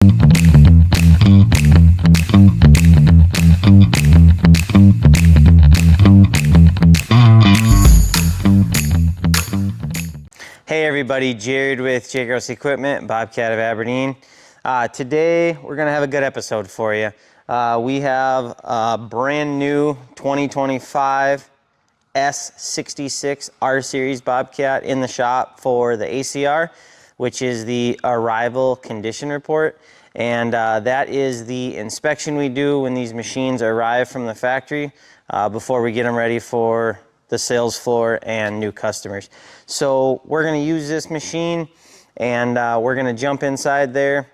Hey everybody, Jared with JGE Equipment, Bobcat of Aberdeen. Today we're going to have a good episode for you. We have a brand new 2025 S66 R Series Bobcat in the shop for the ACR, which is the Arrival Condition Report. And that is the inspection we do when these machines arrive from the factory before we get them ready for the sales floor and new customers. So we're going to use this machine, and we're going to jump inside there,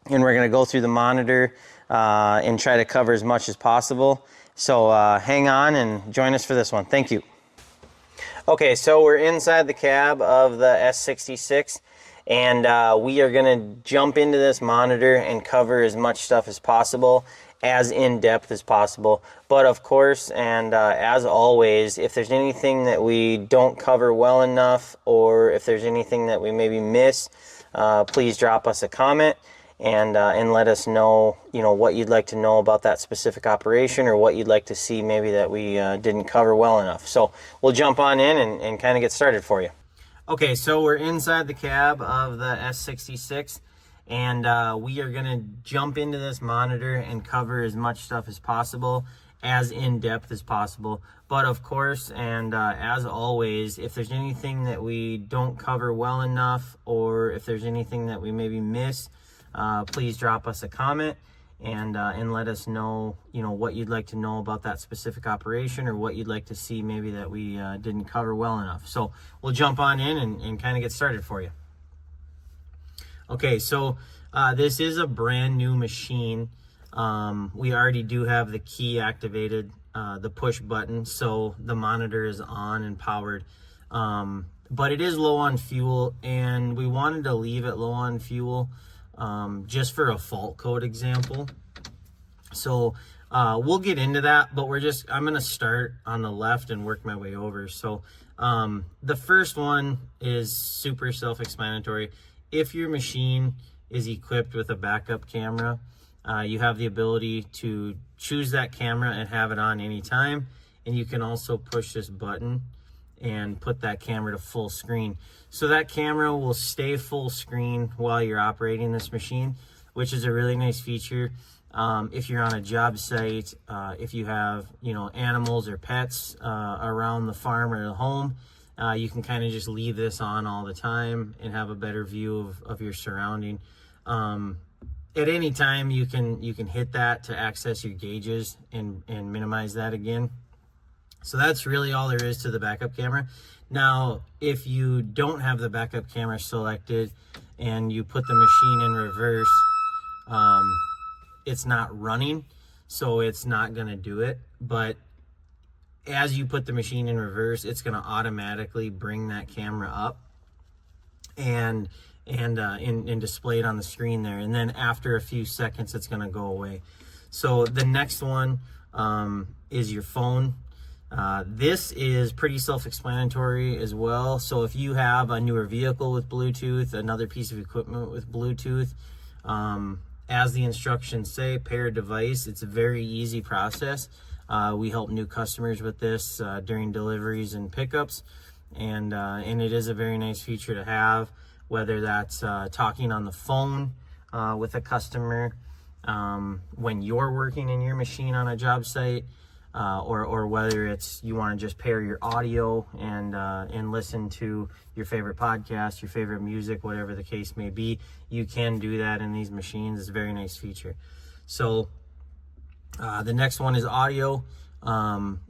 and we're going to go through the monitor and try to cover as much as possible. So hang on and join us for this one. Thank you. Okay, so we're inside the cab of the S66, and we are going to jump into this monitor and cover as much stuff as possible, as in-depth as possible. But of course, and as always, if there's anything that we don't cover well enough, or if there's anything that we maybe miss, please drop us a comment and let us know, what you'd like to know about that specific operation, or what you'd like to see maybe that we didn't cover well enough. So we'll jump on in and kind of get started for you. Okay, so we're inside the cab of the S66. And we are going to jump into this monitor and cover as much stuff as possible, as in-depth as possible. But of course, and as always, if there's anything that we don't cover well enough, or if there's anything that we maybe miss, please drop us a comment and let us know, what you'd like to know about that specific operation, or what you'd like to see maybe that we didn't cover well enough. So we'll jump on in and kind of get started for you. Okay, so this is a brand new machine. We already do have the key activated, the push button, so the monitor is on and powered. But it is low on fuel, and we wanted to leave it low on fuel just for a fault code example. So we'll get into that, but I'm going to start on the left and work my way over. So the first one is super self-explanatory. If your machine is equipped with a backup camera, you have the ability to choose that camera and have it on anytime. And you can also push this button and put that camera to full screen. So that camera will stay full screen while you're operating this machine, which is a really nice feature. If you're on a job site, if you have, animals or pets around the farm or the home, you can kind of just leave this on all the time and have a better view of your surrounding. At any time, you can hit that to access your gauges and minimize that again. So that's really all there is to the backup camera. Now, if you don't have the backup camera selected and you put the machine in reverse, it's not running, so it's not going to do it. But as you put the machine in reverse, it's going to automatically bring that camera up and display it on the screen there. And then after a few seconds, it's going to go away. So the next one is your phone. This is pretty self-explanatory as well. So if you have a newer vehicle with Bluetooth, another piece of equipment with Bluetooth, as the instructions say, pair a device. It's a very easy process. We help new customers with this during deliveries and pickups, and it is a very nice feature to have, whether that's talking on the phone with a customer when you're working in your machine on a job site, or whether it's you want to just pair your audio and listen to your favorite podcast, your favorite music, whatever the case may be. You can do that in these machines. It's a very nice feature. So the next one is audio.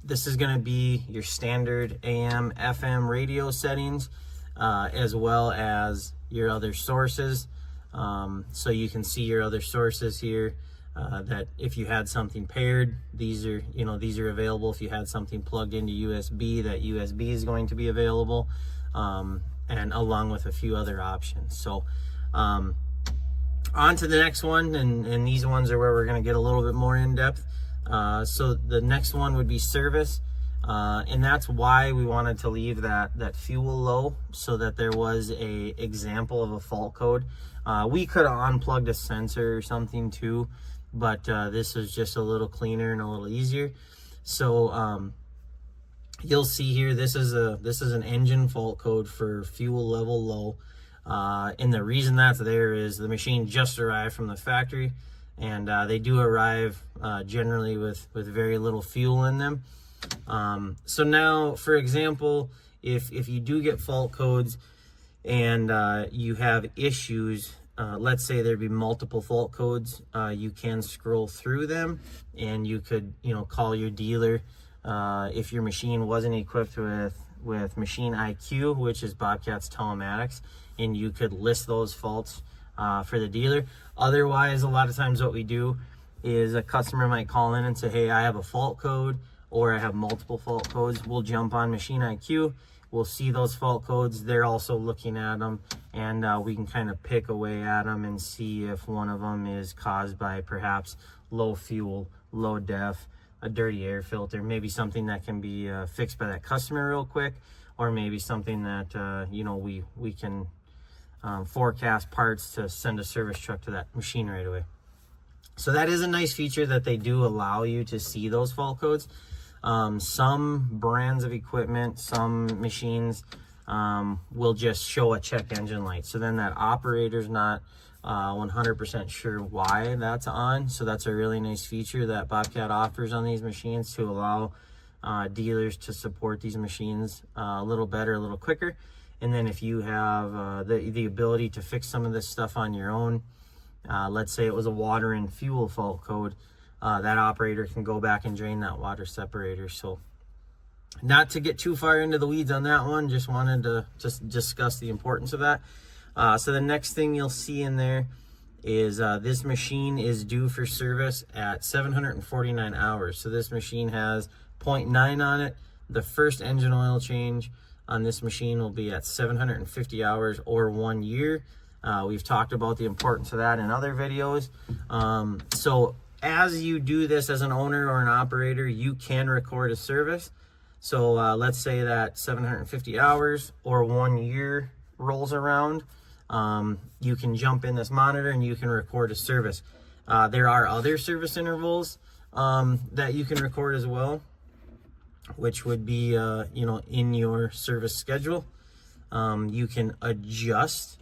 This is going to be your standard AM, FM radio settings, as well as your other sources. So you can see your other sources here. That if you had something paired, these are available. If you had something plugged into USB, that USB is going to be available, and along with a few other options. So on to the next one, and these ones are where we're going to get a little bit more in depth. So the next one would be service. And that's why we wanted to leave that fuel low, so that there was a example of a fault code. We could have unplugged a sensor or something too, but this is just a little cleaner and a little easier. So you'll see here, this is an engine fault code for fuel level low. And the reason that's there is the machine just arrived from the factory, and they do arrive generally with very little fuel in them. So now, for example, if you do get fault codes and you have issues, let's say there'd be multiple fault codes, you can scroll through them, and you could, call your dealer if your machine wasn't equipped with Machine IQ, which is Bobcat's telematics, and you could list those faults for the dealer. Otherwise, a lot of times what we do is a customer might call in and say, hey, I have a fault code, or I have multiple fault codes. We'll jump on Machine IQ, we'll see those fault codes, they're also looking at them, and we can kind of pick away at them and see if one of them is caused by perhaps low fuel, low def, a dirty air filter, maybe something that can be fixed by that customer real quick, or maybe something that we can forecast parts to send a service truck to that machine right away. So that is a nice feature that they do allow you to see those fault codes. Some brands of equipment, some machines will just show a check engine light, so then that operator's not 100% sure why that's on. So that's a really nice feature that Bobcat offers on these machines, to allow dealers to support these machines a little better, a little quicker. And then if you have the ability to fix some of this stuff on your own, let's say it was a water and fuel fault code, that operator can go back and drain that water separator. So not to get too far into the weeds on that one, just wanted to just discuss the importance of that. So the next thing you'll see in there is this machine is due for service at 749 hours. So this machine has 0.9 on it. The first engine oil change on this machine will be at 750 hours or 1 year. We've talked about the importance of that in other videos. So as you do this as an owner or an operator, you can record a service. So let's say that 750 hours or 1 year rolls around. You can jump in this monitor and you can record a service. There are other service intervals that you can record as well, which would be in your service schedule. You can adjust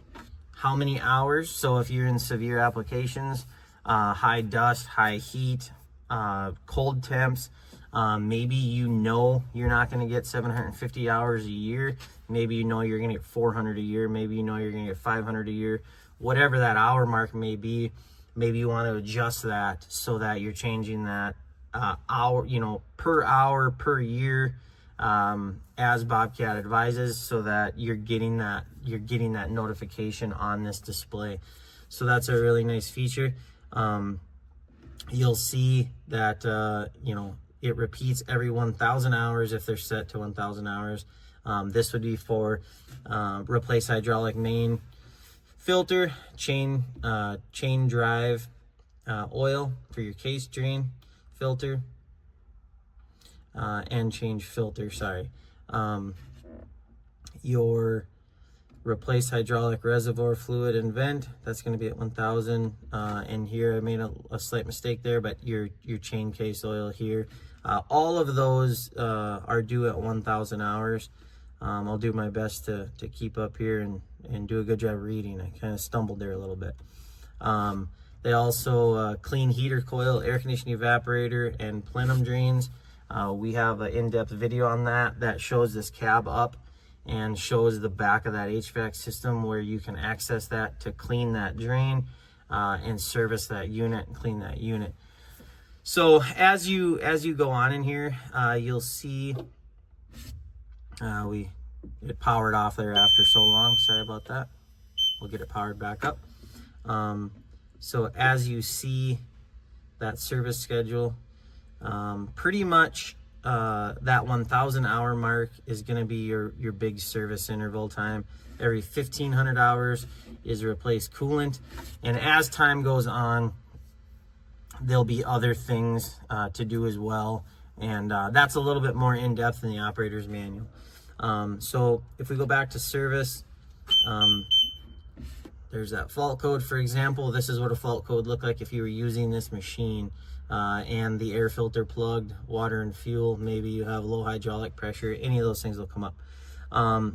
how many hours. So if you're in severe applications, high dust, high heat, cold temps, maybe you're not going to get 750 hours a year. Maybe you're going to get 400 a year. Maybe you're going to get 500 a year. Whatever that hour mark may be, maybe you want to adjust that so that you're changing that per hour, per year, as Bobcat advises, so that you're getting that notification on this display. So that's a really nice feature. You'll see that it repeats every 1,000 hours if they're set to 1,000 hours. This would be for replace hydraulic main filter, chain drive oil for your case drain filter, and change filter, your replace hydraulic reservoir fluid and vent, that's going to be at 1,000. And here I made a slight mistake there, but your chain case oil here, all of those are due at 1,000 hours. I'll do my best to keep up here and do a good job reading. I kind of stumbled there a little bit. They also clean heater coil, air conditioning evaporator, and plenum drains. We have an in-depth video on that shows this cab up and shows the back of that HVAC system, where you can access that to clean that drain and service that unit and clean that unit. So as you go on in here, you'll see it powered off there after so long. Sorry about that. We'll get it powered back up. So as you see that service schedule, pretty much that 1,000 hour mark is going to be your big service interval time. Every 1,500 hours is replace coolant, and as time goes on, there'll be other things to do as well. And that's a little bit more in-depth than the operator's manual. So if we go back to service, there's that fault code, for example. This is what a fault code looked like if you were using this machine and the air filter plugged, water and fuel, maybe you have low hydraulic pressure, any of those things will come up.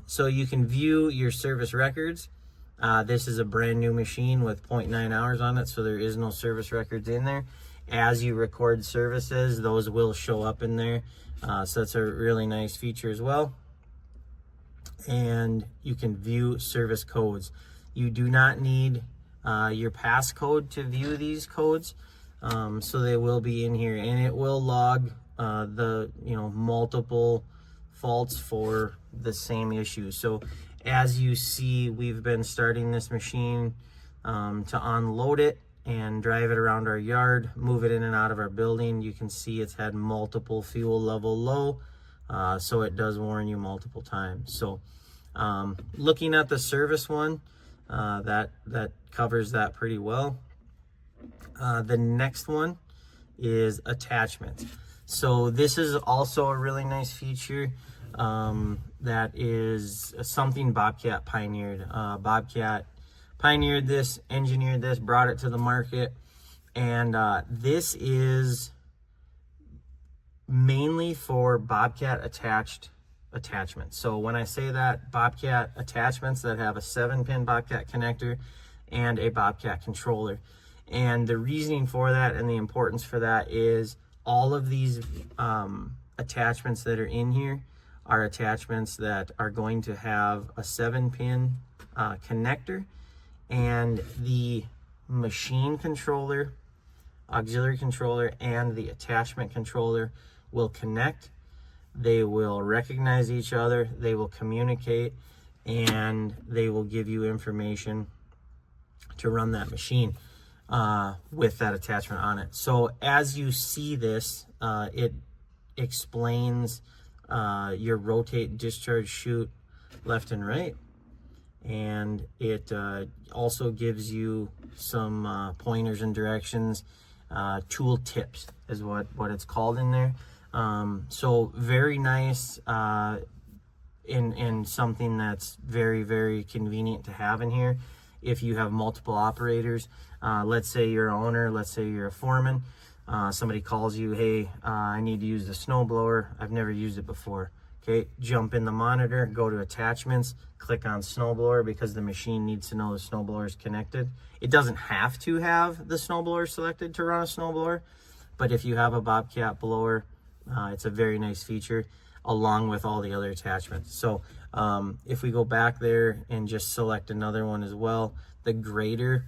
So you can view your service records. This is a brand new machine with 0.9 hours on it, so there is no service records in there. As you record services, those will show up in there. So that's a really nice feature as well. And you can view service codes. You do not need your passcode to view these codes. So they will be in here, and it will log the multiple faults for the same issue. So as you see, we've been starting this machine to unload it and drive it around our yard, move it in and out of our building. You can see it's had multiple fuel level low, so it does warn you multiple times. So looking at the service one, that covers that pretty well. The next one is attachments. So this is also a really nice feature that is something Bobcat pioneered. Bobcat pioneered this, engineered this, brought it to the market, and this is mainly for Bobcat attachments. So when I say that, Bobcat attachments that have a 7-pin Bobcat connector and a Bobcat controller. And the reasoning for that and the importance for that is all of these attachments that are in here are attachments that are going to have a 7-pin connector, and the machine controller, auxiliary controller, and the attachment controller will connect. They will recognize each other, they will communicate, and they will give you information to run that machine with that attachment on it. So as you see this, it explains your rotate, discharge, shoot, left and right, and it also gives you some pointers and directions. Tool tips is what it's called in there. So very nice, in something that's very, very convenient to have in here. If you have multiple operators, let's say you're an owner, let's say you're a foreman, somebody calls you, hey, I need to use the snowblower, I've never used it before. Okay, jump in the monitor, go to attachments, click on snowblower, because the machine needs to know the snowblower is connected. It doesn't have to have the snowblower selected to run a snowblower, but if you have a Bobcat blower, it's a very nice feature along with all the other attachments. So if we go back there and just select another one as well, the grader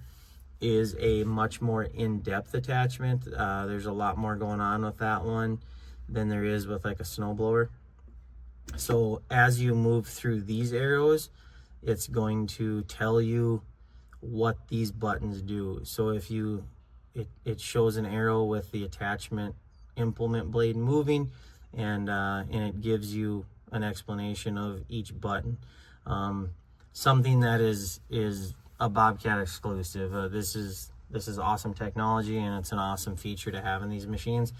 is a much more in-depth attachment. There's a lot more going on with that one than there is with like a snowblower. So as you move through these arrows, it's going to tell you what these buttons do. So if it shows an arrow with the attachment implement blade moving, and it gives you an explanation of each button. Something that is a Bobcat exclusive. This is awesome technology, and it's an awesome feature to have in these machines.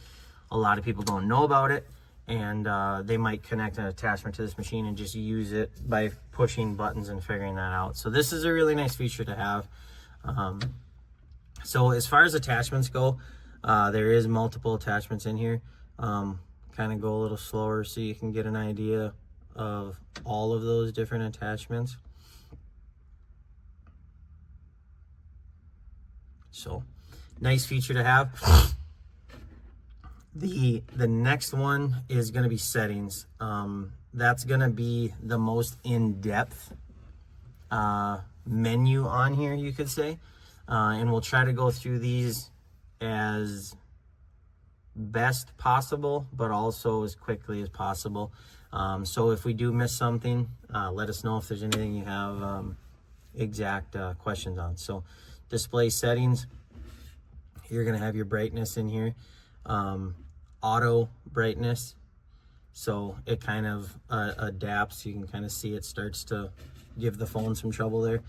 A lot of people don't know about it, and they might connect an attachment to this machine and just use it by pushing buttons and figuring that out. So this is a really nice feature to have. So as far as attachments go, there is multiple attachments in here. Kind of go a little slower so you can get an idea of all of those different attachments. So nice feature to have. The next one is going to be settings. That's going to be the most in-depth menu on here, you could say. And we'll try to go through these as best possible, but also as quickly as possible. So if we do miss something, let us know if there's anything you have exact questions on. So display settings, you're going to have your brightness in here. Auto brightness, so it kind of adapts. You can kind of see it starts to give the phone some trouble there.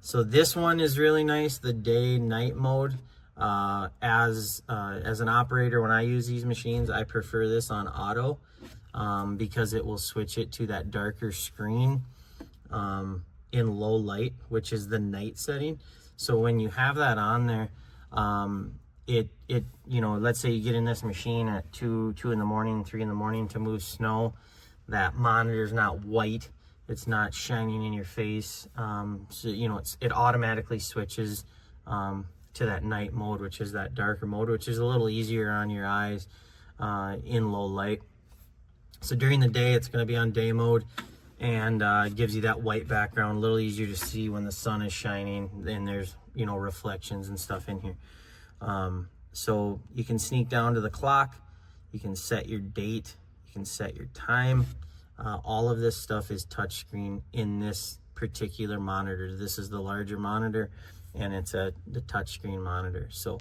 So this one is really nice, the day night mode. As an operator, when I use these machines, I prefer this on auto because it will switch it to that darker screen in low light, which is the night setting. So when you have that on there, you know, let's say you get in this machine at 2 in the morning, 3 in the morning to move snow, that monitor's not white, it's not shining in your face. So, you know, it automatically switches to that night mode, which is that darker mode, which is a little easier on your eyes in low light. So during the day, it's going to be on day mode, and gives you that white background, a little easier to see when the sun is shining and there's, you know, reflections and stuff in here. So you can sneak down to the clock, you can set your date, you can set your time. All of this stuff is touchscreen in this particular monitor. This is the larger monitor, and it's the touchscreen monitor. So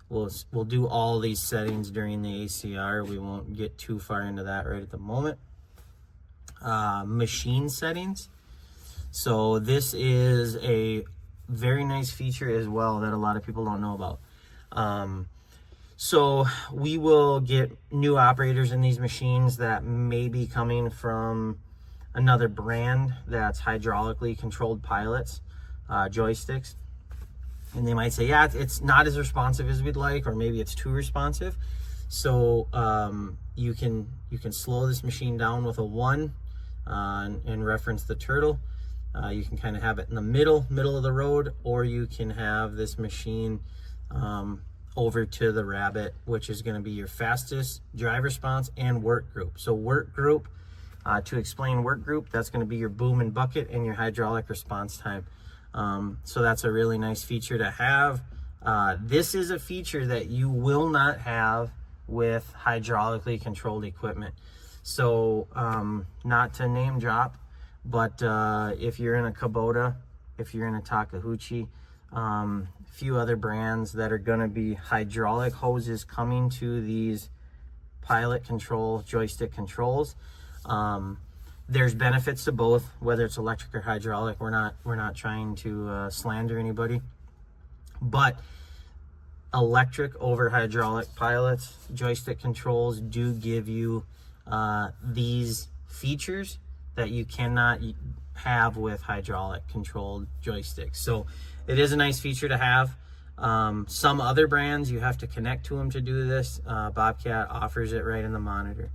we'll do all these settings during the ACR. We won't get too far into that right at the moment. Machine settings. So this is a very nice feature as well that a lot of people don't know about. So we will get new operators in these machines that may be coming from another brand that's hydraulically controlled pilots, joysticks. And they might say, yeah, it's not as responsive as we'd like, or maybe it's too responsive. So you can slow this machine down with a 1 and reference the turtle. You can kind of have it in the middle of the road, or you can have this machine over to the rabbit, which is going to be your fastest drive response and work group. So work group, to explain work group, that's going to be your boom and bucket and your hydraulic response time. So that's a really nice feature to have. This is a feature that you will not have with hydraulically controlled equipment. So not to name drop, but if you're in a Kubota, if you're in a Takeuchi, a few other brands that are going to be hydraulic hoses coming to these pilot control joystick controls. There's benefits to both, whether it's electric or hydraulic. We're not trying to slander anybody, but electric over hydraulic pilots joystick controls do give you these features that you cannot have with hydraulic controlled joysticks. So it is a nice feature to have. Some other brands, you have to connect to them to do this. Bobcat offers it right in the monitor.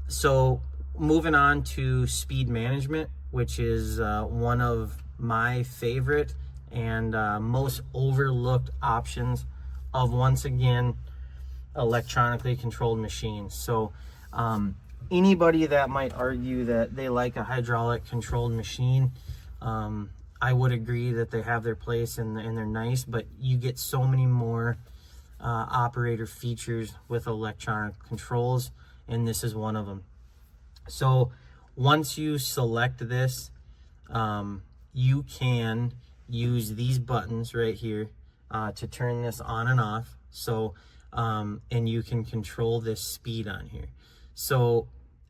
So moving on to speed management, which is one of my favorite and most overlooked options of, once again, electronically controlled machines. So anybody that might argue that they like a hydraulic controlled machine, I would agree that they have their place and they're nice, but you get so many more operator features with electronic controls, and this is one of them. So once you select this, you can use these buttons right here to turn this on and off. So and you can control this speed on here. So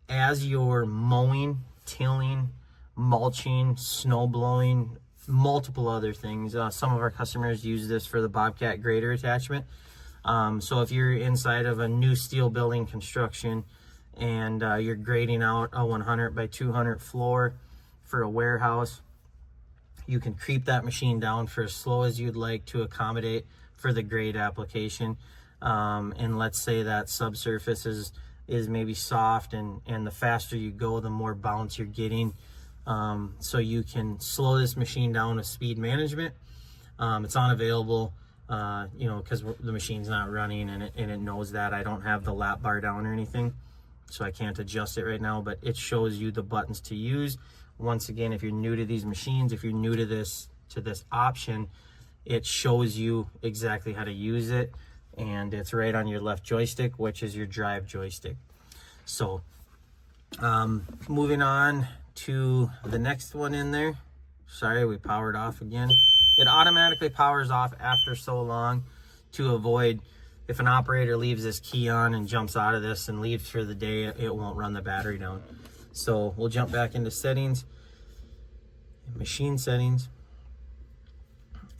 as you're mowing, tilling, mulching, snow blowing, multiple other things, some of our customers use this for the Bobcat grader attachment. So if you're inside of a new steel building construction and you're grading out a 100 by 200 floor for a warehouse, you can creep that machine down for as slow as you'd like to accommodate for the grade application. And let's say that subsurface is maybe soft, and the faster you go, the more bounce you're getting. So you can slow this machine down with speed management. It's unavailable, you know, because the machine's not running, and it knows that. I don't have the lap bar down or anything, so I can't adjust it right now, but it shows you the buttons to use. Once again, if you're new to these machines, if you're new to this option, it shows you exactly how to use it, and it's right on your left joystick, which is your drive joystick. So moving on to the next one in there. Sorry, we powered off again. It automatically powers off after so long to avoid, if an operator leaves this key on and jumps out of this and leaves for the day, it won't run the battery down. So we'll jump back into settings, machine settings,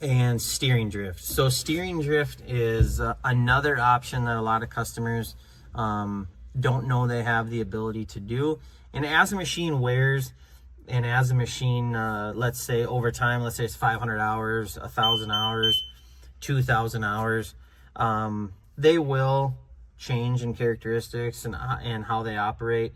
and steering drift. So steering drift is another option that a lot of customers don't know they have the ability to do. And as a machine wears, and as a machine, let's say over time, let's say it's 500 hours, 1,000 hours, 2,000 hours, they will change in characteristics and how they operate.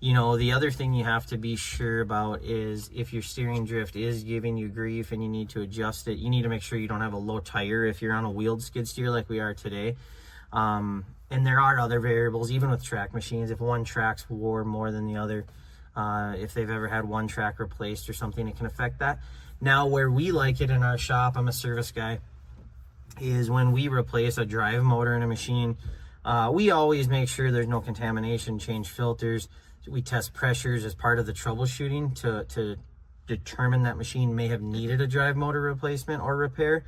You know, the other thing you have to be sure about is if your steering drift is giving you grief and you need to adjust it, you need to make sure you don't have a low tire if you're on a wheeled skid steer like we are today. And there are other variables, even with track machines. If one track's wore more than the other, if they've ever had one track replaced or something, it can affect that. Now, where we like it in our shop, I'm a service guy, is when we replace a drive motor in a machine, we always make sure there's no contamination, change filters. We test pressures as part of the troubleshooting to determine that machine may have needed a drive motor replacement or repair.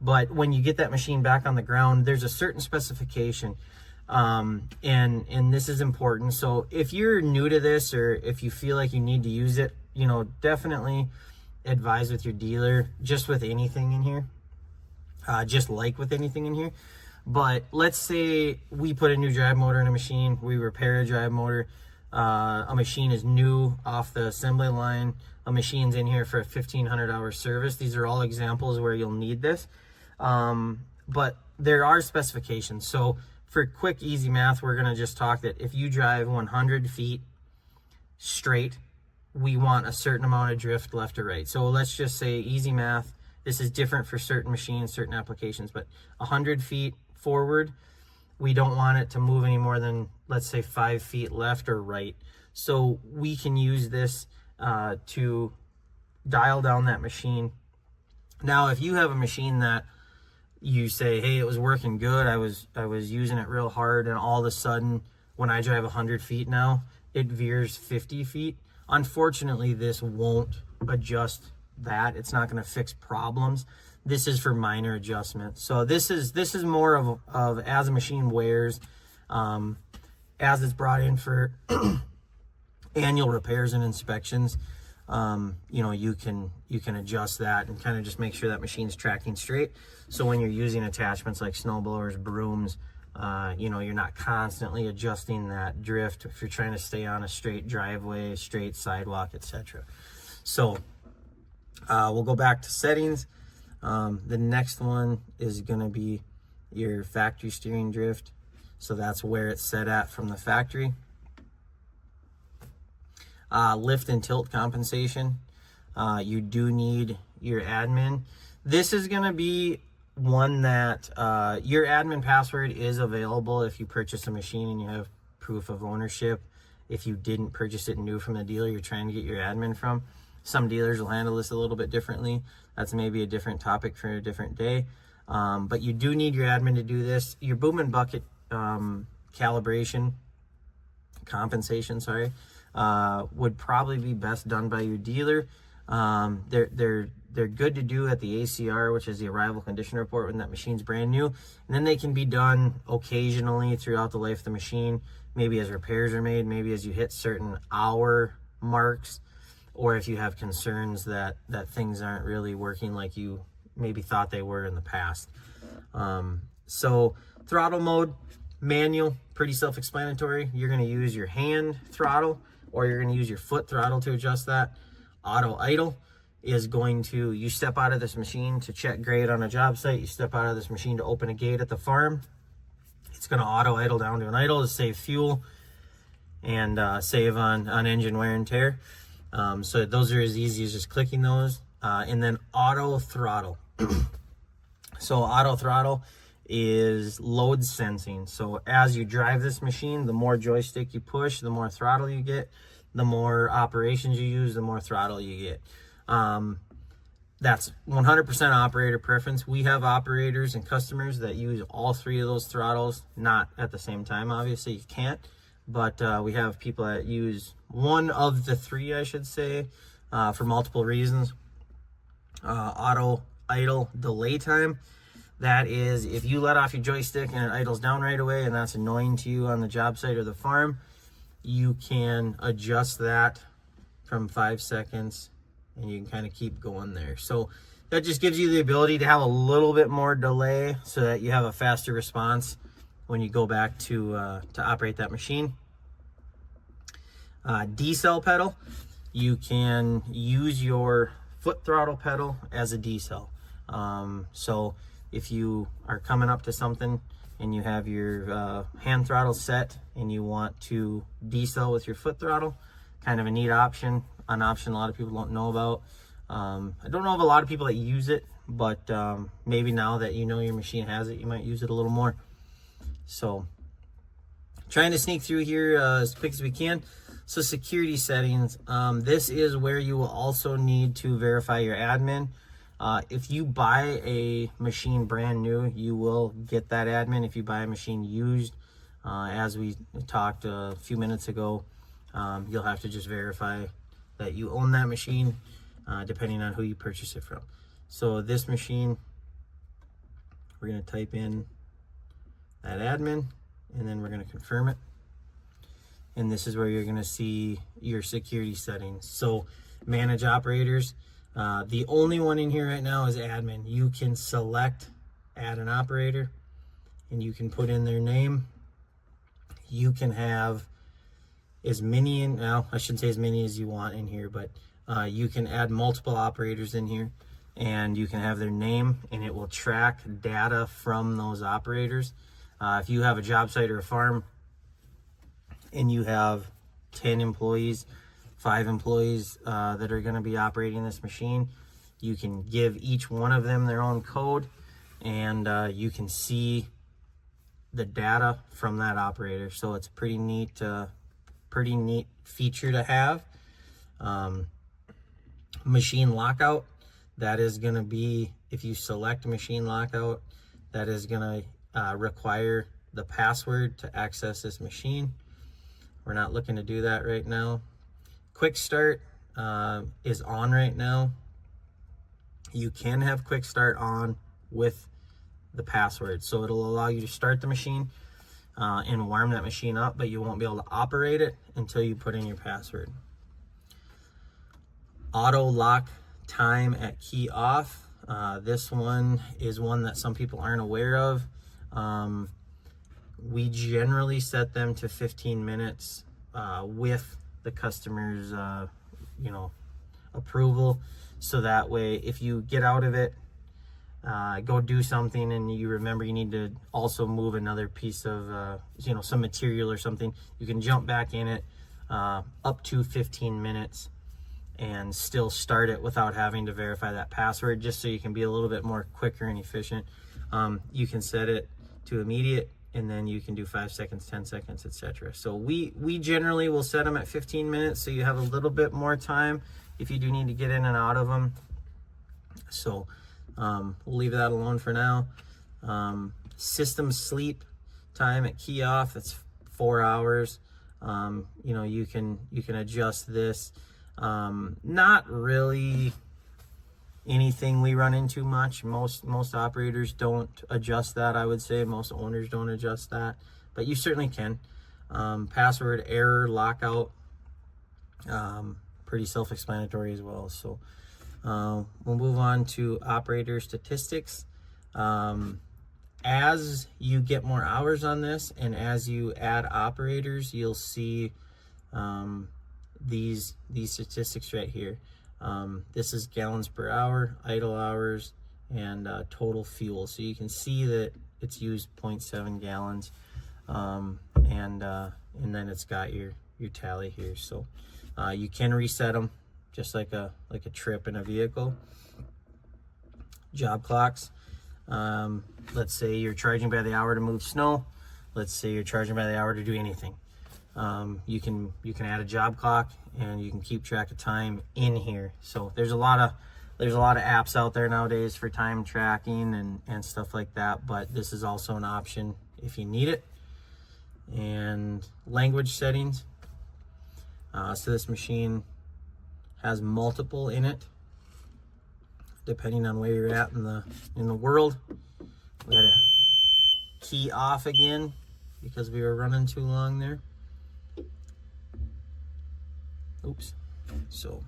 But when you get that machine back on the ground, there's a certain specification. And this is important. So if you're new to this, or if you feel like you need to use it, you know, definitely advise with your dealer, just with anything in here, just like with anything in here. But let's say we put a new drive motor in a machine, we repair a drive motor, a machine is new off the assembly line, a machine's in here for a 1,500 hour service. These are all examples where you'll need this. But there are specifications. So for quick, easy math, we're gonna just talk that if you drive 100 feet straight, we want a certain amount of drift left or right. So let's just say, easy math, this is different for certain machines, certain applications, but 100 feet forward, we don't want it to move any more than, let's say, 5 feet left or right. So we can use this to dial down that machine. Now, if you have a machine that you say, hey, it was working good, I was using it real hard, and all of a sudden, when I drive 100 feet now, it veers 50 feet. Unfortunately, this won't adjust that. It's not going to fix problems. This is for minor adjustments. So this is more of as a machine wears, as it's brought in for annual repairs and inspections. You know, you can adjust that and kind of just make sure that machine's tracking straight. So when you're using attachments like snow blowers, brooms, you know, you're not constantly adjusting that drift if you're trying to stay on a straight driveway, straight sidewalk, etc. So we'll go back to settings. The next one is going to be your factory steering drift. So that's where it's set at from the factory. Lift and tilt compensation. You do need your admin. This is going to be one that your admin password is available if you purchase a machine and you have proof of ownership. If you didn't purchase it new from the dealer you're trying to get your admin from, some dealers will handle this a little bit differently. That's maybe a different topic for a different day. But you do need your admin to do this. Your boom and bucket compensation, would probably be best done by your dealer. They're good to do at the ACR, which is the arrival condition report, when that machine's brand new. And then they can be done occasionally throughout the life of the machine, maybe as repairs are made, maybe as you hit certain hour marks, or if you have concerns that things aren't really working like you maybe thought they were in the past. So throttle mode, manual, pretty self-explanatory. You're going to use your hand throttle, or you're going to use your foot throttle to adjust that. Auto idle is going to, you step out of this machine to check grade on a job site, you step out of this machine to open a gate at the farm, it's going to auto idle down to an idle to save fuel and save on engine wear and tear. So those are as easy as just clicking those. And then auto throttle. So auto throttle is load sensing. So as you drive this machine, the more joystick you push, the more throttle you get. The more operations you use, the more throttle you get. That's 100% operator preference. We have operators and customers that use all three of those throttles, not at the same time, obviously you can't, but we have people that use one of the three, I should say, for multiple reasons. Auto idle delay time. That is, if you let off your joystick and it idles down right away and that's annoying to you on the job site or the farm, you can adjust that from 5 seconds and you can kind of keep going there. So that just gives you the ability to have a little bit more delay so that you have a faster response when you go back to operate that machine. Decel pedal, you can use your foot throttle pedal as a decel. So if you are coming up to something and you have your hand throttle set and you want to decel with your foot throttle, kind of a neat option, an option a lot of people don't know about. I don't know of a lot of people that use it, but maybe now that you know your machine has it, you might use it a little more. So trying to sneak through here as quick as we can. So security settings, this is where you will also need to verify your admin. If you buy a machine brand new, you will get that admin. If you buy a machine used, as we talked a few minutes ago, you'll have to just verify that you own that machine, depending on who you purchase it from. So this machine, we're going to type in that admin, and then we're going to confirm it. And this is where you're going to see your security settings. So manage operators. The only one in here right now is admin. You can select add an operator and you can put in their name. You can have as many in, now I shouldn't say as many as you want in here, but you can add multiple operators in here and you can have their name and it will track data from those operators. If you have a job site or a farm and you have 10 employees, 5 employees that are going to be operating this machine, you can give each one of them their own code and you can see the data from that operator. So it's a pretty neat feature to have. Machine lockout, that is going to be, if you select machine lockout, that is going to require the password to access this machine. We're not looking to do that right now. Quick start is on right now. You can have quick start on with the password, so it'll allow you to start the machine and warm that machine up, but you won't be able to operate it until you put in your password. Auto lock time at key off. This one is one that some people aren't aware of. We generally set them to 15 minutes with the customer's approval, so that way if you get out of it, go do something and you remember you need to also move another piece of some material or something, you can jump back in it up to 15 minutes and still start it without having to verify that password, just so you can be a little bit more quicker and efficient. You can set it to immediate, and then you can do 5 seconds, 10 seconds, etc. So we generally will set them at 15 minutes, so you have a little bit more time if you do need to get in and out of them. So we'll leave that alone for now. System sleep time at key off, it's 4 hours. You can adjust this. Not really anything we run into much. Most operators don't adjust that, I would say. Most owners don't adjust that, but you certainly can. Password, error, lockout, pretty self-explanatory as well. So we'll move on to operator statistics. As you get more hours on this and as you add operators, you'll see these statistics right here. This is gallons per hour, idle hours, and total fuel. So you can see that it's used 0.7 gallons, and then it's got your tally here. So you can reset them just like a trip in a vehicle. Job clocks. Let's say you're charging by the hour to move snow. Let's say you're charging by the hour to do anything. You can add a job clock and you can keep track of time in here. So there's a lot of apps out there nowadays for time tracking and stuff like that, but this is also an option if you need it. And language settings. So this machine has multiple in it, depending on where you're at in the world. We got to key off again because we were running too long there. Oops. So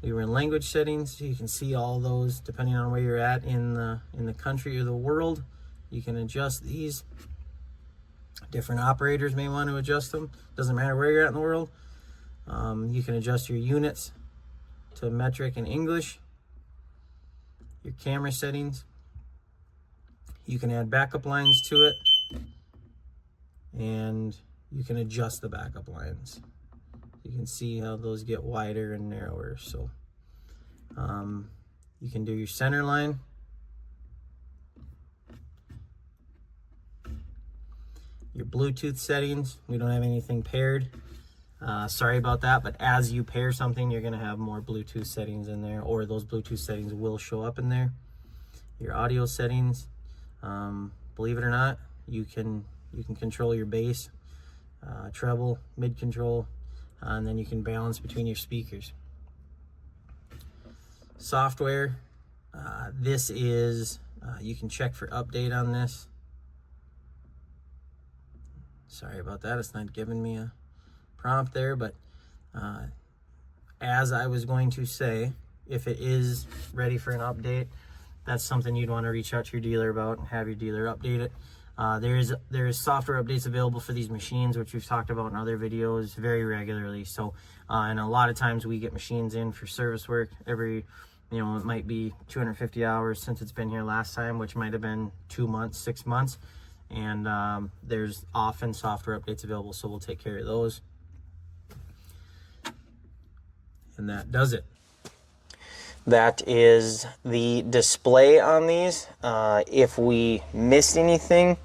We were in language settings, so you can see all those depending on where you're at in the country or the world. You can adjust these. Different operators may want to adjust them. Doesn't matter where you're at in the world. You can adjust your units to metric and English. Your camera settings. You can add backup lines to it. And you can adjust the backup lines. You can see how those get wider and narrower. So you can do your center line. Your Bluetooth settings, we don't have anything paired. Sorry about that, but as you pair something, you're gonna have more Bluetooth settings in there, or those Bluetooth settings will show up in there. Your audio settings, believe it or not, you can control your bass, treble, mid control, and then you can balance between your speakers. Software, this is, you can check for update on this. Sorry about that, it's not giving me a prompt there, but as I was going to say, if it is ready for an update, that's something you'd want to reach out to your dealer about and have your dealer update it. There is software updates available for these machines, which we've talked about in other videos very regularly. So, and a lot of times we get machines in for service work every, it might be 250 hours since it's been here last time, which might have been 2 months, 6 months. And there's often software updates available, so we'll take care of those. And that does it. That is the display on these. If we missed anything,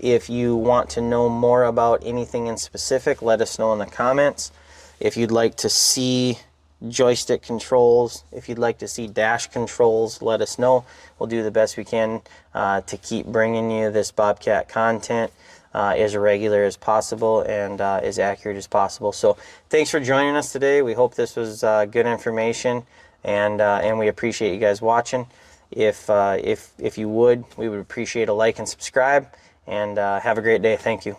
if you want to know more about anything in specific, let us know in the comments. If you'd like to see joystick controls, if you'd like to see dash controls, let us know. We'll do the best we can to keep bringing you this Bobcat content as regular as possible and as accurate as possible. So thanks for joining us today. We hope this was good information, and we appreciate you guys watching. If you would, we would appreciate a like and subscribe, and have a great day. Thank you.